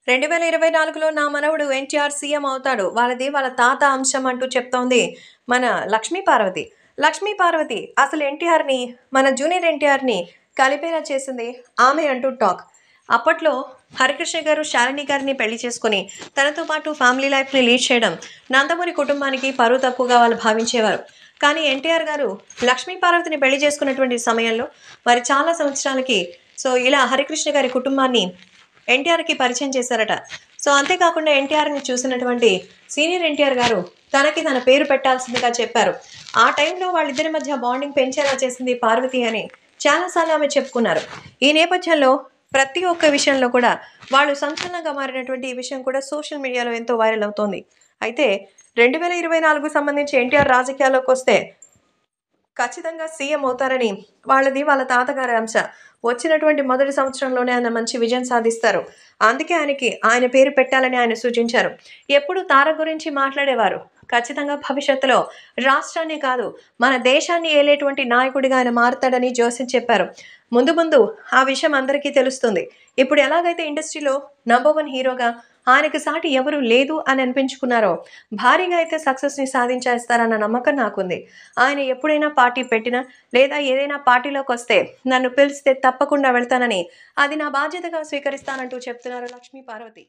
2024లో నా మనవడు ఎన్టీఆర్ సీఎం అవుతాడు. వాళ్ళది వాళ్ళ తాత అంశం అంటూ చెప్తోంది మన లక్ష్మీ పార్వతి. లక్ష్మీ పార్వతి అసలు ఎన్టీఆర్‌ని మన జూనియర్ ఎన్టీఆర్‌ని కలిపేలా చేసింది ఆమె అంటూ టాక్. అప్పట్లో హరికృష్ణ గారు శాలిని గారిని పెళ్లి చేసుకొని తనతో పాటు ఫ్యామిలీ లైఫ్‌ని లీడ్ చేయడం నందమూరి కుటుంబానికి పరువు తక్కువగా వాళ్ళు భావించేవారు. కానీ ఎన్టీఆర్ గారు లక్ష్మీ పార్వతిని పెళ్లి చేసుకున్నటువంటి సమయంలో మరి చాలా సంవత్సరాలకి ఇలా హరికృష్ణ గారి కుటుంబాన్ని ఎన్టీఆర్‌కి పరిచయం చేశారట. అంతేకాకుండా ఎన్టీఆర్‌ని చూసినటువంటి సీనియర్ ఎన్టీఆర్ గారు తనకి తన పేరు పెట్టాల్సిందిగా చెప్పారు. ఆ టైంలో వాళ్ళిద్దరి మధ్య బాండింగ్ పెంచేలా చేసింది పార్వతి అని చాలా సార్లు ఆమె చెప్పుకున్నారు. ఈ నేపథ్యంలో ప్రతి ఒక్క విషయంలో కూడా వాళ్ళు సంచలనంగా మారినటువంటి ఈ విషయం కూడా సోషల్ మీడియాలో ఎంతో వైరల్ అవుతోంది. అయితే 2024 సంబంధించి ఎన్టీఆర్ రాజకీయాల్లోకొస్తే ఖచ్చితంగా సీఎం అవుతారని వాళ్ళది వాళ్ళ తాతగారి అంశ. వచ్చినటువంటి మొదటి సంవత్సరంలోనే ఆయన మంచి విజయం సాధిస్తారు. అందుకే ఆయన పేరు పెట్టాలని ఆయన సూచించారు. ఎప్పుడు తార గురించి మాట్లాడేవారు. ఖచ్చితంగా భవిష్యత్తులో రాష్ట్రాన్ని కాదు, మన దేశాన్ని ఏలేటువంటి నాయకుడిగా ఆయన మారతాడని జోస్యం చెప్పారు. ముందు ముందు ఆ విషయం అందరికీ తెలుస్తుంది. ఇప్పుడు ఎలాగైతే ఇండస్ట్రీలో నంబర్ 1 హీరోగా ఆయనకు సాటి ఎవరు లేదు అని అనిపించుకున్నారో, భారీగా అయితే సక్సెస్‌ని సాధించేస్తారన్న నమ్మకం నాకుంది. ఆయన ఎప్పుడైనా పార్టీ పెట్టినా, లేదా ఏదైనా పార్టీలోకొస్తే నన్ను పిలిస్తే తప్పకుండా వెళ్తానని, అది నా బాధ్యతగా స్వీకరిస్తానంటూ చెప్తున్నారు లక్ష్మీ పార్వతి.